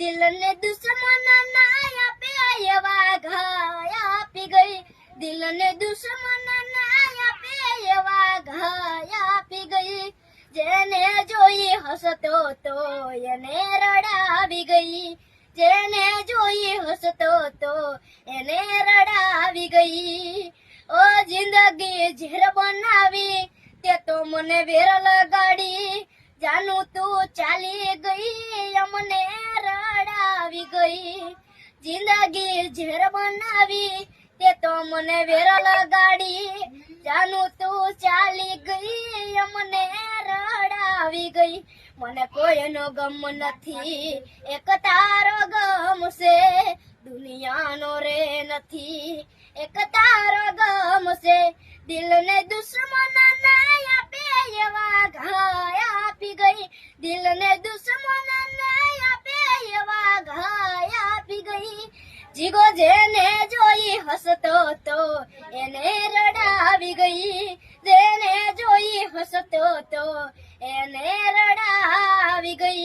દિલને દુશ્મન ના આપે એવા ઘાય આપી ગઈ, દિલને દુશ્મન ના આપે એવા ઘાય આપી ગઈ, જેને જોઈ હસતો તો એને રડાવી ગઈ, જેને જોઈ હસતો તો એને રડાવી ગઈ. ઓ જિંદગી ઝેર બનાવી તે તો મને વેર લગાડી, જાનું તું ચાલી ગઈ અમને રડાવી ગઈ. જિંદગી ઝેર બનાવી તે તો મને વેર લગાડી, જાનું તું ચાલી ગઈ અમને રડાવી ગઈ. મને કોઈનો ગમ નથી, એક તારો ગમ છે, દુનિયાનો રે નથી, એક તારો ગમ છે. દિલને દુશ્મન ના આપે એવા ઘાય આપી ગઈ, દિલને દુશ્મન ના આપે એવા ઘાય આપી ગઈ. જીગો જેને જોઈ હસતો તો એને રડાવી ગઈ, જેને જોઈ હસતો તો એને રડાવી ગઈ.